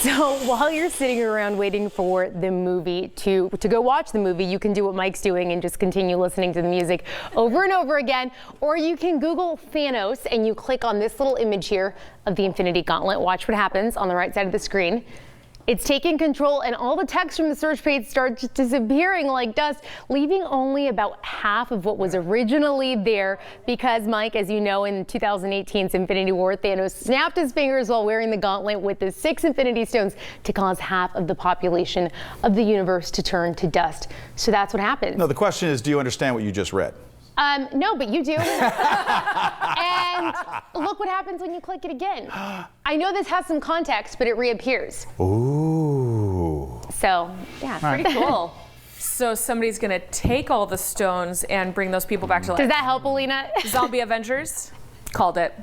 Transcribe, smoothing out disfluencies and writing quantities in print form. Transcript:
So while you're sitting around waiting for the movie to go watch the movie, you can do what Mike's doing and just continue listening to the music over and over again. Or you can Google Thanos and you click on this little image here of the Infinity Gauntlet. Watch what happens on the right side of the screen. It's taking control and all the text from the search page starts disappearing like dust, leaving only about half of what was originally there because, Mike, as you know, in 2018's Infinity War, Thanos snapped his fingers while wearing the gauntlet with the 6 Infinity Stones to cause half of the population of the universe to turn to dust. So that's what happens. No, the question is, do you understand what you just read? No, but you do. And look what happens when you click it again. I know this has some context, but it reappears. Ooh. So, yeah. Pretty cool. So somebody's going to take all the stones and bring those people back to life. Does that help, Alina? Zombie Avengers? Called it.